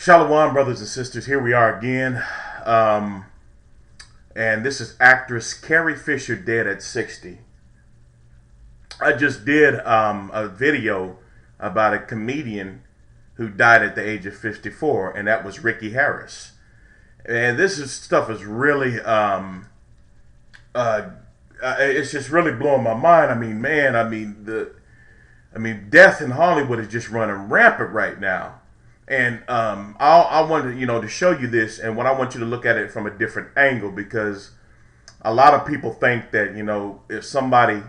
Shalom, brothers and sisters. Here we are again. Um, and this is actress Carrie Fisher dead at 60. I just did a video about a comedian who died at the age of 54, and that was Ricky Harris. And stuff is really, uh, it's just really blowing my mind. I mean, man, death in Hollywood is just running rampant right now. And I wanted, to show you this, and what I want you to look at it from a different angle, because a lot of people think that, if somebody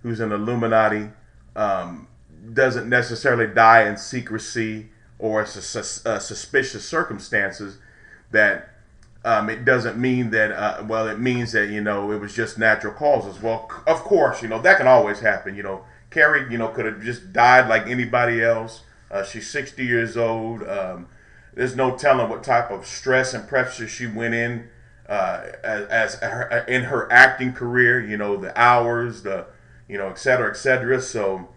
who's an Illuminati doesn't necessarily die in secrecy or suspicious circumstances, that it doesn't mean that, it means that, it was just natural causes. Well, of course, that can always happen. Carrie, could have just died like anybody else. She's 60 years old. There's no telling what type of stress and pressure she went in in her acting career. The hours, et cetera, et cetera. So,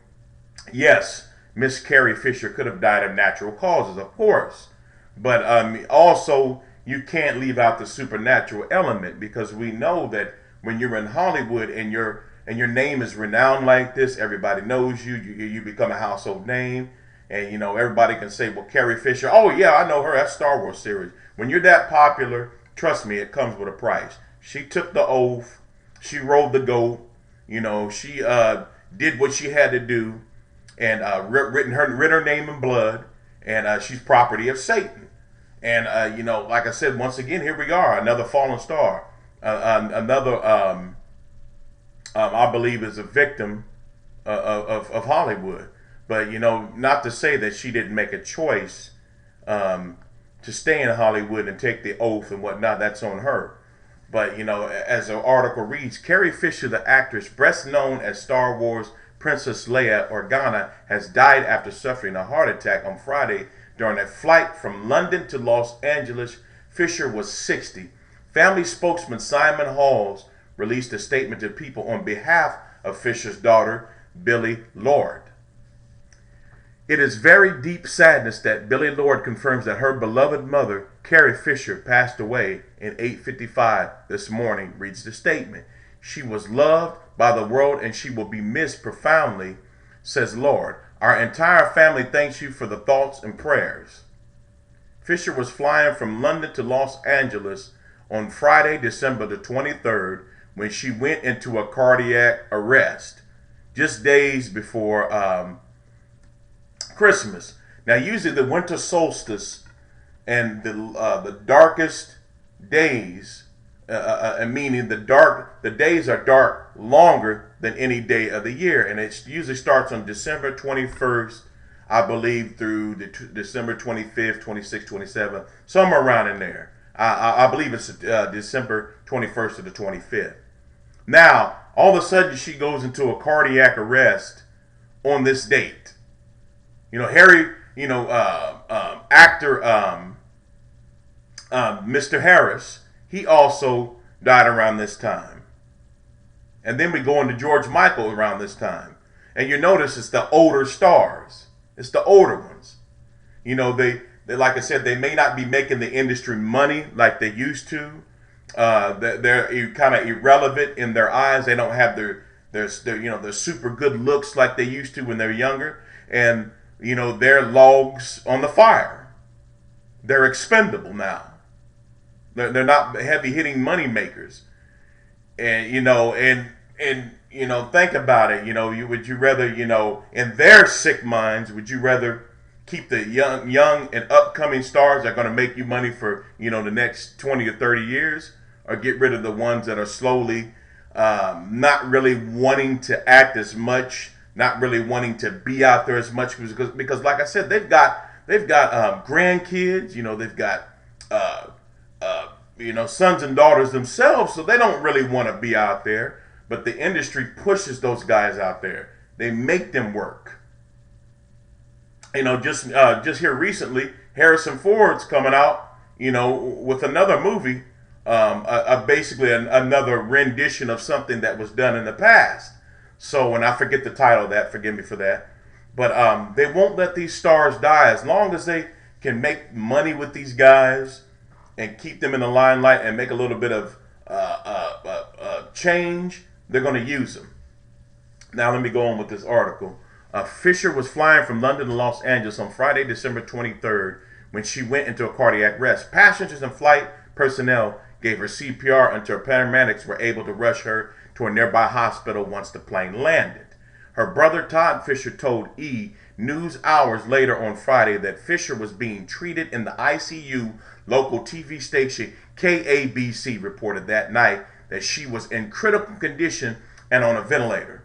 yes, Miss Carrie Fisher could have died of natural causes, of course. But also, you can't leave out the supernatural element, because we know that when you're in Hollywood and your name is renowned like this, everybody knows you. You become a household name. And, everybody can say, well, Carrie Fisher, oh, yeah, I know her. That's Star Wars series. When you're that popular, trust me, it comes with a price. She took the oath. She rode the goat. She did what she had to do, and written her name in blood. And she's property of Satan. And, like I said, once again, here we are, another fallen star. Another, I believe, is a victim of Hollywood. But, not to say that she didn't make a choice to stay in Hollywood and take the oath and whatnot. That's on her. But, as the article reads, Carrie Fisher, the actress best known as Star Wars Princess Leia Organa, has died after suffering a heart attack on Friday during a flight from London to Los Angeles. Fisher was 60. Family spokesman Simon Halls released a statement to People on behalf of Fisher's daughter, Billie Lourd. It is very deep sadness that Billie Lourd confirms that her beloved mother, Carrie Fisher, passed away in 8:55 this morning, reads the statement. She was loved by the world and she will be missed profoundly, says Lourd. Our entire family thanks you for the thoughts and prayers. Fisher was flying from London to Los Angeles on Friday, December the 23rd, when she went into a cardiac arrest, just days before Christmas. Now, usually the winter solstice and the darkest days, meaning the days are dark longer than any day of the year, and it usually starts on December 21st, I believe, through December 25th, 26th, 27th, somewhere around in there. I believe it's December 21st to the 25th. Now, all of a sudden, she goes into a cardiac arrest on this date. Actor Mr. Harris, he also died around this time. And then we go into George Michael around this time. And you notice it's the older stars. It's the older ones. They like I said, they may not be making the industry money like they used to. They're kind of irrelevant in their eyes. They don't have their super good looks like they used to when they're younger. And they're logs on the fire. They're expendable now. They're not heavy hitting money makers. And think about it. Would you rather, in their sick minds, would you rather keep the young and upcoming stars that are going to make you money for, the next 20 or 30 years, or get rid of the ones that are slowly not really wanting to act as much, not really wanting to be out there as much, because like I said, they've got grandkids, they've got sons and daughters themselves, so they don't really want to be out there. But the industry pushes those guys out there. They make them work. Just here recently, Harrison Ford's coming out, with another movie, basically another rendition of something that was done in the past. So, and I forget the title of that, forgive me for that. But they won't let these stars die as long as they can make money with these guys and keep them in the limelight and make a little bit of change, they're going to use them. Now let me go on with this article. Fisher was flying from London to Los Angeles on Friday, December 23rd, when she went into a cardiac arrest. Passengers and flight personnel gave her CPR until paramedics were able to rush her to a nearby hospital once the plane landed. Her brother Todd Fisher told E! News hours later on Friday that Fisher was being treated in the ICU. Local TV station KABC reported that night that she was in critical condition and on a ventilator.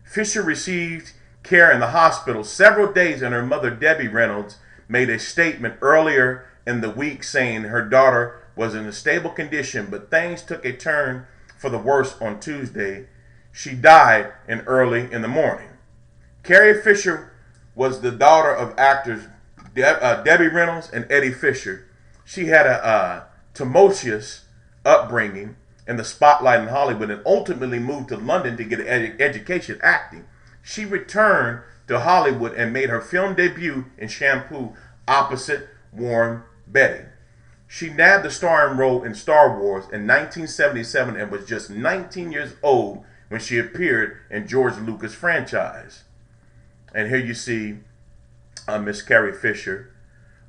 Fisher received care in the hospital several days, and her mother, Debbie Reynolds, made a statement earlier in the week saying her daughter was in a stable condition, but things took a turn for the worse on Tuesday. She died early in the morning. Carrie Fisher was the daughter of actors Debbie Reynolds and Eddie Fisher. She had a tumultuous upbringing in the spotlight in Hollywood and ultimately moved to London to get an education acting. She returned to Hollywood and made her film debut in Shampoo opposite Warren Beatty. She nabbed the starring role in Star Wars in 1977 and was just 19 years old when she appeared in George Lucas' franchise. And here you see Miss Carrie Fisher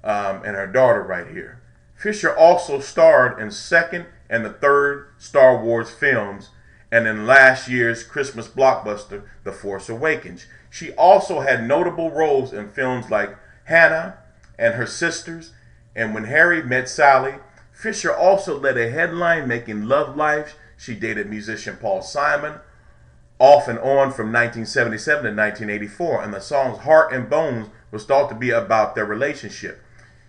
and her daughter right here. Fisher also starred in second and the third Star Wars films and in last year's Christmas blockbuster, The Force Awakens. She also had notable roles in films like Hannah and Her Sisters and When Harry Met Sally. Fisher also led a headline-making love life. She dated musician Paul Simon off and on from 1977 to 1984, and the songs Heart and Bones was thought to be about their relationship.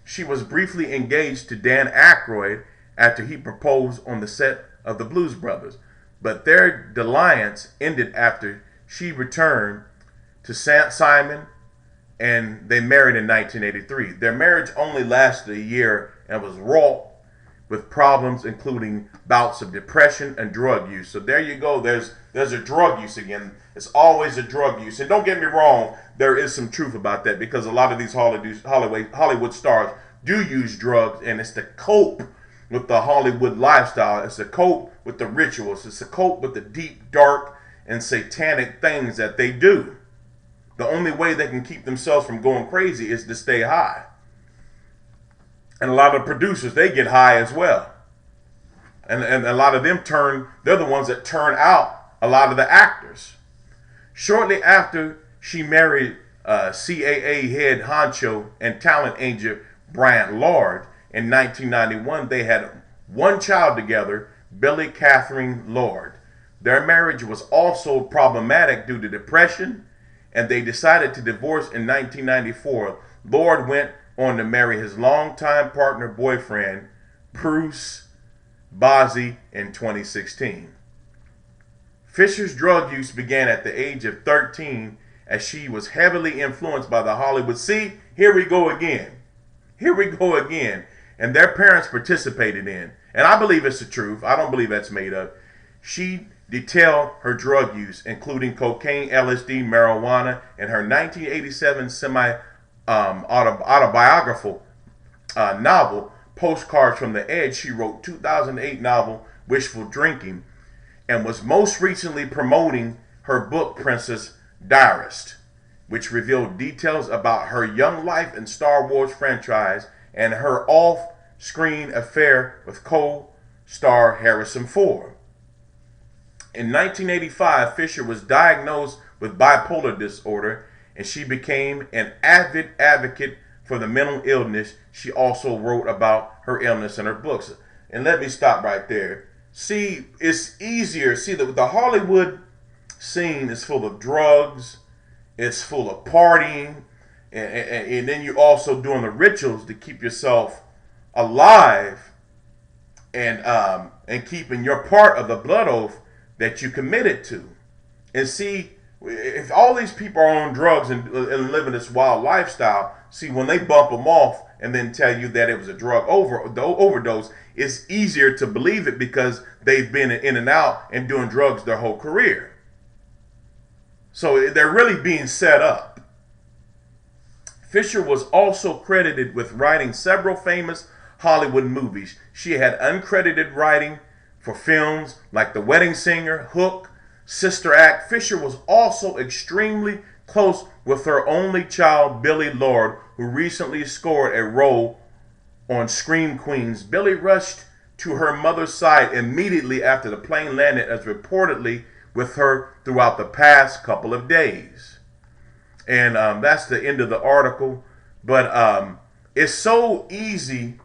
She was briefly engaged to Dan Aykroyd after he proposed on the set of The Blues Brothers, but their dalliance ended after she returned to Simon and they married in 1983. Their marriage only lasted a year and was wrought with problems including bouts of depression and drug use. So there you go. There's a drug use again. It's always a drug use. And don't get me wrong, there is some truth about that because a lot of these Hollywood stars do use drugs, and it's to cope with the Hollywood lifestyle. It's to cope with the rituals. It's to cope with the deep, dark, and satanic things that they do. The only way they can keep themselves from going crazy is to stay high. And a lot of producers, they get high as well. And a lot of them they're the ones that turn out a lot of the actors. Shortly after she married CAA head honcho and talent agent Bryant Lord in 1991, they had one child together, Billy Catherine Lord. Their marriage was also problematic due to depression, and they decided to divorce in 1994. Lord went on to marry his longtime partner boyfriend, Bruce Bozzi, in 2016. Fisher's drug use began at the age of 13 as she was heavily influenced by the Hollywood. See, here we go again. Here we go again. And their parents participated in. And I believe it's the truth. I don't believe that's made up. She detailed her drug use, including cocaine, LSD, marijuana, in her 1987 autobiographical novel, Postcards from the Edge. She wrote 2008 novel, Wishful Drinking, and was most recently promoting her book, Princess Diarist, which revealed details about her young life in Star Wars franchise and her off-screen affair with co-star Harrison Ford. In 1985, Fisher was diagnosed with bipolar disorder, and she became an avid advocate for the mental illness. She also wrote about her illness in her books. And let me stop right there. See, it's easier. See, the Hollywood scene is full of drugs. It's full of partying. And then you're also doing the rituals to keep yourself alive and keeping your part of the blood oath that you committed to. And see, if all these people are on drugs and living this wild lifestyle, see, when they bump them off and then tell you that it was a drug overdose, it's easier to believe it because they've been in and out and doing drugs their whole career. So they're really being set up. Fisher was also credited with writing several famous Hollywood movies. She had uncredited writing for films like The Wedding Singer, Hook, Sister Act. Fisher was also extremely close with her only child, Billie Lourd, who recently scored a role on Scream Queens. Billie rushed to her mother's side immediately after the plane landed, as reportedly with her throughout the past couple of days. And that's the end of the article. But it's so easy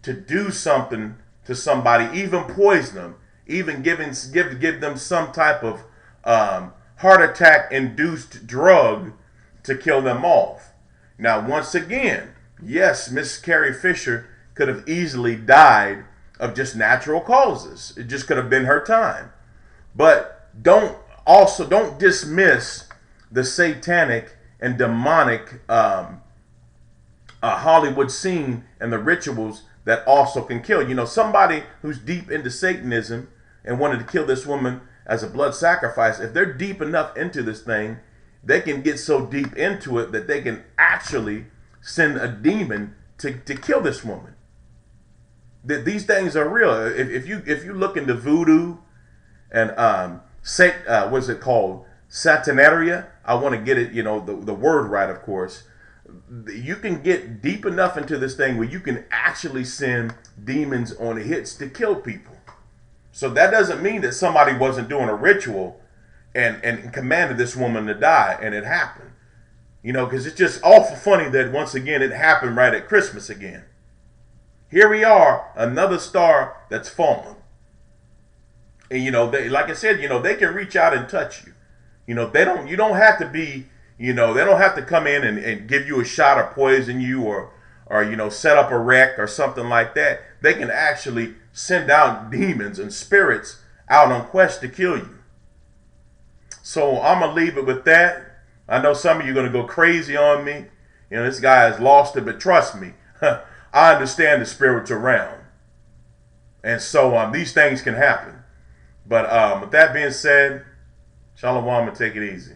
to do something to somebody, even poison them, even give them some type of heart attack induced drug to kill them off. Now, once again, yes, Miss Carrie Fisher could have easily died of just natural causes. It just could have been her time. But don't dismiss the satanic and demonic Hollywood scene and the rituals that also can kill. You know, somebody who's deep into Satanism and wanted to kill this woman as a blood sacrifice, if they're deep enough into this thing, they can get so deep into it that they can actually send a demon to kill this woman. These things are real. If you look into voodoo and what's it called, Satanaria, I want to get it, the word right, of course. You can get deep enough into this thing where you can actually send demons on hits to kill people. So that doesn't mean that somebody wasn't doing a ritual and commanded this woman to die, and it happened. Because it's just awful funny that once again it happened right at Christmas again. Here we are, another star that's fallen. And like I said, they can reach out and touch you. You don't have to be, they don't have to come in and give you a shot or poison you or set up a wreck or something like that. They can actually send out demons and spirits out on quest to kill you. So I'm going to leave it with that. I know some of you are going to go crazy on me. This guy has lost it, but trust me, I understand the spiritual realm. And so these things can happen. But with that being said, Shalom and take it easy.